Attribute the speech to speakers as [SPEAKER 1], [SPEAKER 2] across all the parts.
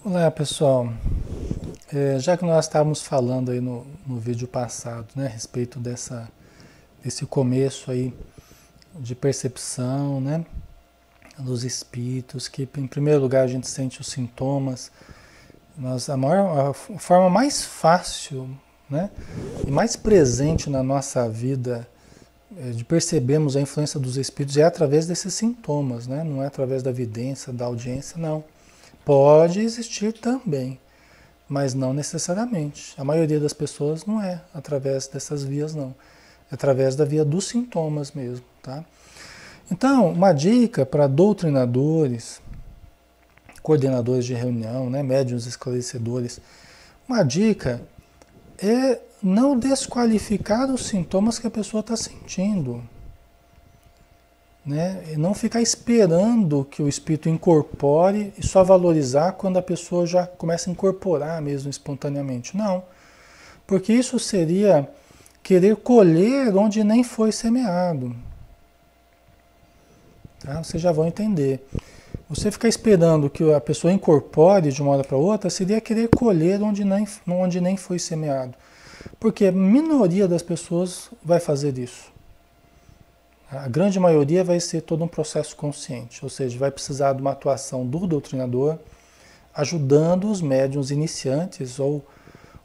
[SPEAKER 1] Olá, pessoal. Já que nós estávamos falando aí no vídeo passado, né, a respeito desse começo aí de percepção, né, dos espíritos, que em primeiro lugar a gente sente os sintomas. A forma mais fácil, né, e mais presente na nossa vida de percebermos a influência dos espíritos é através desses sintomas, né, não é através da vidência, da audiência, não. Pode existir também, mas não necessariamente. A maioria das pessoas não é através dessas vias, não. É através da via dos sintomas mesmo, tá? Então, uma dica para doutrinadores, coordenadores de reunião, né, médiuns esclarecedores, uma dica é não desqualificar os sintomas que a pessoa está sentindo, né? E não ficar esperando que o espírito incorpore e só valorizar quando a pessoa já começa a incorporar mesmo espontaneamente. Não, porque isso seria querer colher onde nem foi semeado. Tá? Vocês já vão entender. Você ficar esperando que a pessoa incorpore de uma hora para outra seria querer colher onde nem foi semeado. Porque a minoria das pessoas vai fazer isso. A grande maioria vai ser todo um processo consciente, ou seja, vai precisar de uma atuação do doutrinador, ajudando os médiuns iniciantes ou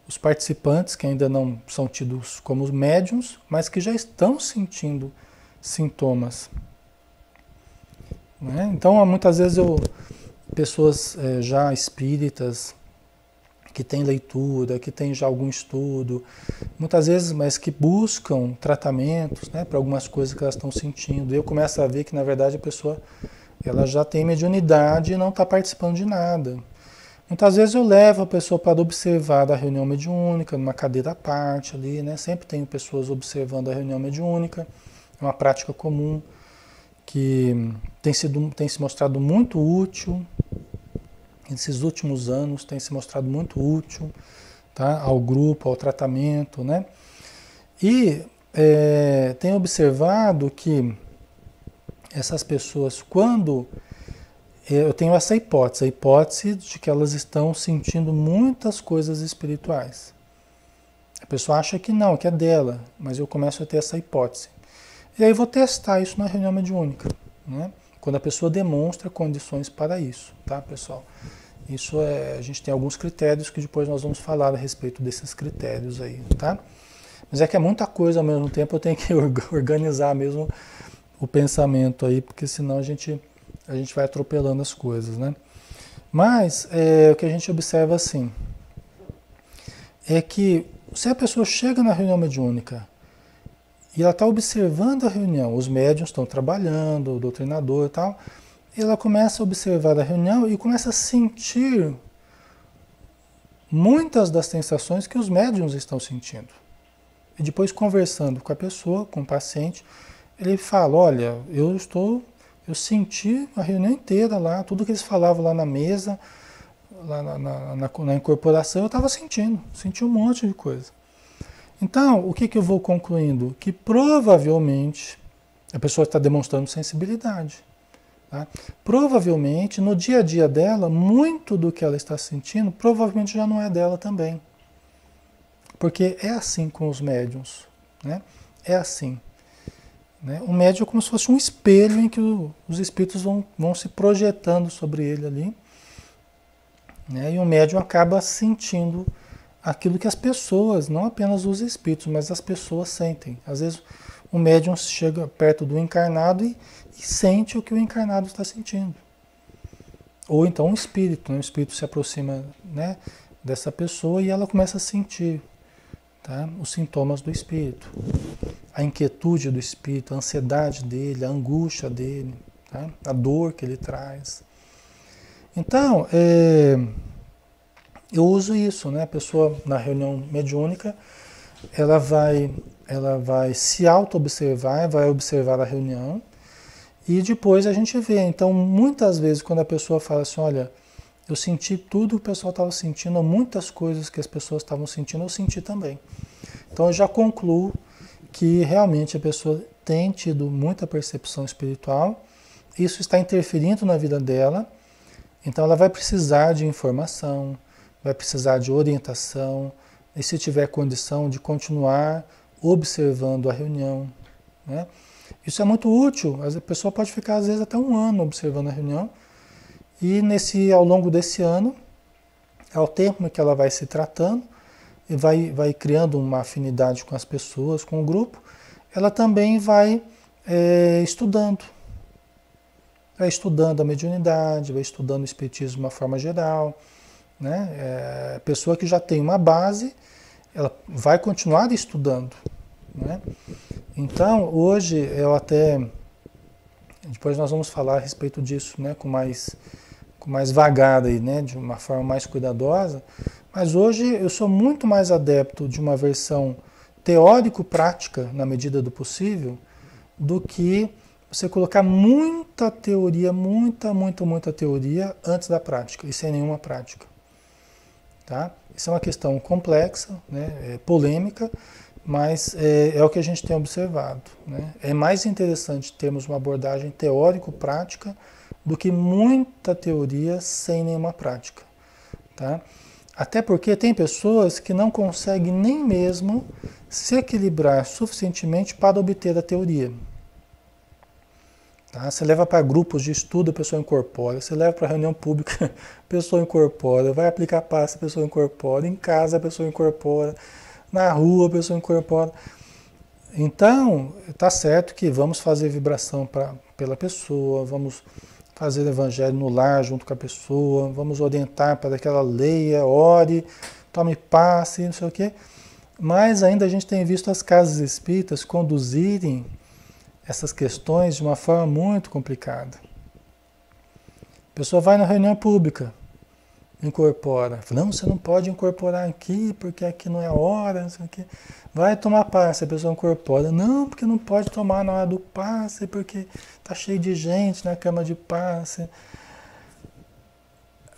[SPEAKER 1] os participantes que ainda não são tidos como médiuns, mas que já estão sentindo sintomas. Né? Então, muitas vezes pessoas já espíritas, que têm leitura, que têm já algum estudo, muitas vezes, mas que buscam tratamentos, né, para algumas coisas que elas estão sentindo. E eu começo a ver que, na verdade, a pessoa ela já tem mediunidade e não está participando de nada. Muitas vezes eu levo a pessoa para observar a reunião mediúnica, numa cadeira à parte ali, né? Sempre tenho pessoas observando a reunião mediúnica, é uma prática comum que tem se mostrado muito útil. Esses últimos anos tem se mostrado muito útil, tá? Ao grupo, ao tratamento, né? E tenho observado que essas pessoas, quando eu tenho essa hipótese, a hipótese de que elas estão sentindo muitas coisas espirituais. A pessoa acha que não, que é dela, mas eu começo a ter essa hipótese. E aí vou testar isso na reunião mediúnica, né? Quando a pessoa demonstra condições para isso, tá, pessoal? Isso a gente tem alguns critérios que depois nós vamos falar a respeito desses critérios aí, tá? Mas é que é muita coisa ao mesmo tempo, eu tenho que organizar mesmo o pensamento aí, porque senão a gente vai atropelando as coisas, né? Mas o que a gente observa assim, é que se a pessoa chega na reunião mediúnica e ela está observando a reunião, os médiuns estão trabalhando, o doutrinador e tal, e ela começa a observar a reunião e começa a sentir muitas das sensações que os médiuns estão sentindo. E depois conversando com a pessoa, com o paciente, ele fala, olha, eu senti a reunião inteira lá, tudo que eles falavam lá na mesa, lá na incorporação, eu estava sentindo, senti um monte de coisa. Então, o que eu vou concluindo? Que provavelmente a pessoa está demonstrando sensibilidade. Tá? Provavelmente, no dia a dia dela, muito do que ela está sentindo, provavelmente já não é dela também. Porque é assim com os médiuns. Né? É assim. Né? O médium é como se fosse um espelho em que os espíritos vão se projetando sobre ele ali. Né? E o médium acaba sentindo aquilo que as pessoas, não apenas os espíritos, mas as pessoas sentem. Às vezes o médium chega perto do encarnado e sente o que o encarnado está sentindo. Ou então o espírito, né? O espírito se aproxima, né, dessa pessoa e ela começa a sentir, tá, os sintomas do espírito. A inquietude do espírito, a ansiedade dele, a angústia dele, tá? A dor que ele traz. Então, eu uso isso, né? A pessoa na reunião mediúnica, ela vai se auto-observar, vai observar a reunião e depois a gente vê. Então, muitas vezes, quando a pessoa fala assim, olha, eu senti tudo que o pessoal estava sentindo, muitas coisas que as pessoas estavam sentindo, eu senti também. Então, eu já concluo que realmente a pessoa tem tido muita percepção espiritual, isso está interferindo na vida dela, Então ela vai precisar de informação, vai precisar de orientação, e se tiver condição de continuar observando a reunião, né? Isso é muito útil, a pessoa pode ficar às vezes até um ano observando a reunião, e ao longo desse ano, ao tempo que ela vai se tratando, e vai criando uma afinidade com as pessoas, com o grupo, ela também vai estudando. Vai estudando a mediunidade, vai estudando o espiritismo de uma forma geral, né? A pessoa que já tem uma base, ela vai continuar estudando, né? Então, hoje eu até... Depois nós vamos falar a respeito disso, né? Com mais vagar aí, né? De uma forma mais cuidadosa. Mas hoje eu sou muito mais adepto de uma versão teórico-prática, na medida do possível, do que você colocar muita teoria, muita teoria antes da prática, e sem nenhuma prática. Tá? Isso é uma questão complexa, né? Polêmica, mas é o que a gente tem observado, né? É mais interessante termos uma abordagem teórico-prática do que muita teoria sem nenhuma prática. Tá? Até porque tem pessoas que não conseguem nem mesmo se equilibrar suficientemente para obter a teoria. Tá? Você leva para grupos de estudo, a pessoa incorpora. Você leva para reunião pública, a pessoa incorpora. Vai aplicar passe, a pessoa incorpora. Em casa, a pessoa incorpora. Na rua, a pessoa incorpora. Então, está certo que vamos fazer vibração pela pessoa, vamos fazer evangelho no lar junto com a pessoa, vamos orientar para que ela leia, ore, tome passe, não sei o quê. Mas ainda a gente tem visto as casas espíritas conduzirem essas questões de uma forma muito complicada. A pessoa vai na reunião pública, incorpora. Não, você não pode incorporar aqui, porque aqui não é a hora, não sei o quê. Vai tomar passe, a pessoa incorpora. Não, porque não pode tomar na hora do passe, porque está cheio de gente na cama de passe.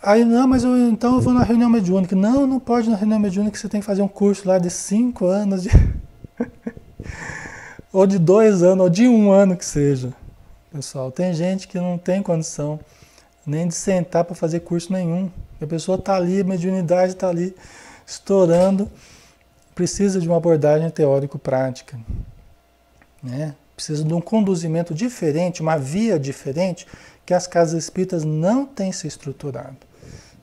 [SPEAKER 1] Aí, não, mas então eu vou na reunião mediúnica. Não, não pode ir na reunião mediúnica, você tem que fazer um curso lá de 5 anos, ou de 2 anos, ou de 1 ano que seja. Pessoal, tem gente que não tem condição nem de sentar para fazer curso nenhum. A pessoa está ali, a mediunidade está ali, estourando, precisa de uma abordagem teórico-prática, né? Precisa de um conduzimento diferente, uma via diferente, que as casas espíritas não têm se estruturado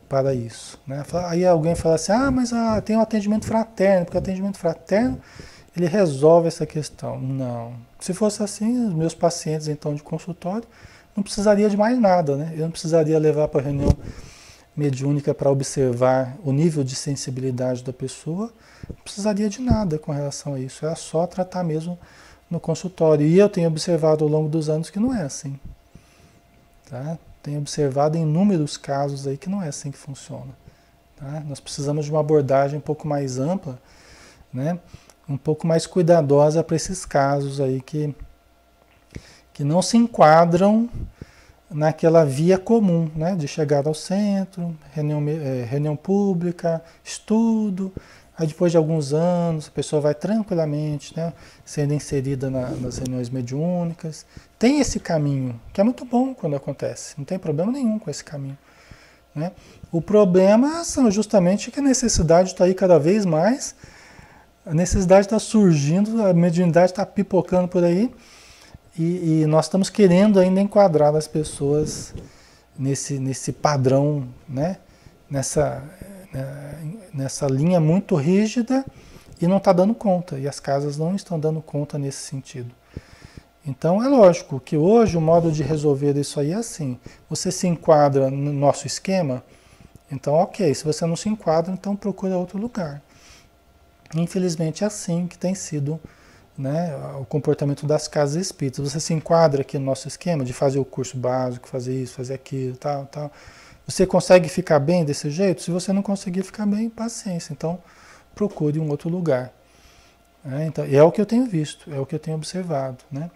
[SPEAKER 1] para isso, né? Aí alguém fala assim, mas tem o atendimento fraterno, porque o atendimento fraterno, ele resolve essa questão. Não. Se fosse assim, os meus pacientes, então, de consultório, não precisaria de mais nada, né? Eu não precisaria levar para a reunião mediúnica para observar o nível de sensibilidade da pessoa, não precisaria de nada com relação a isso, era só tratar mesmo no consultório. E eu tenho observado ao longo dos anos que não é assim. Tá? Tenho observado inúmeros casos aí que não é assim que funciona. Tá? Nós precisamos de uma abordagem um pouco mais ampla, né? Um pouco mais cuidadosa para esses casos aí que não se enquadram naquela via comum, né, de chegar ao centro, reunião pública, estudo, aí depois de alguns anos a pessoa vai tranquilamente, né, sendo inserida nas reuniões mediúnicas. Tem esse caminho, que é muito bom quando acontece, não tem problema nenhum com esse caminho, né? O problema são justamente que a necessidade está aí cada vez mais, a necessidade está surgindo, a mediunidade está pipocando por aí, e nós estamos querendo ainda enquadrar as pessoas nesse padrão, né? Nessa linha muito rígida, e não está dando conta, e as casas não estão dando conta nesse sentido. Então é lógico que hoje o modo de resolver isso aí é assim, você se enquadra no nosso esquema, então ok, se você não se enquadra, então procura outro lugar. Infelizmente é assim que tem sido, né, o comportamento das casas espíritas. Você se enquadra aqui no nosso esquema de fazer o curso básico, fazer isso, fazer aquilo, tal. Você consegue ficar bem desse jeito? Se você não conseguir ficar bem, paciência. Então, procure um outro lugar. Então, é o que eu tenho visto, é o que eu tenho observado, né?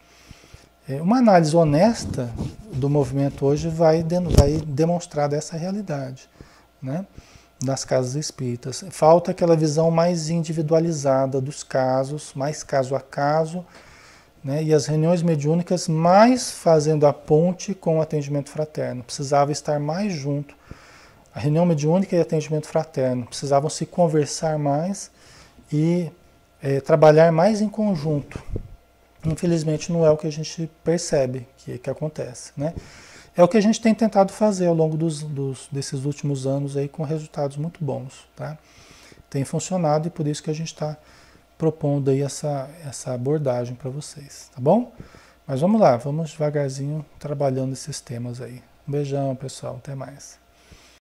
[SPEAKER 1] Uma análise honesta do movimento hoje vai demonstrar dessa realidade, né, das casas espíritas. Falta aquela visão mais individualizada dos casos, mais caso a caso, né, e as reuniões mediúnicas mais fazendo a ponte com o atendimento fraterno. Precisava estar mais junto A reunião mediúnica e atendimento fraterno precisavam se conversar mais e trabalhar mais em conjunto. Infelizmente não é o que a gente percebe que acontece, né? É o que a gente tem tentado fazer ao longo desses últimos anos aí com resultados muito bons, tá? Tem funcionado e por isso que a gente está propondo aí essa abordagem para vocês, tá bom? Mas vamos lá, vamos devagarzinho trabalhando esses temas aí. Um beijão, pessoal, até mais.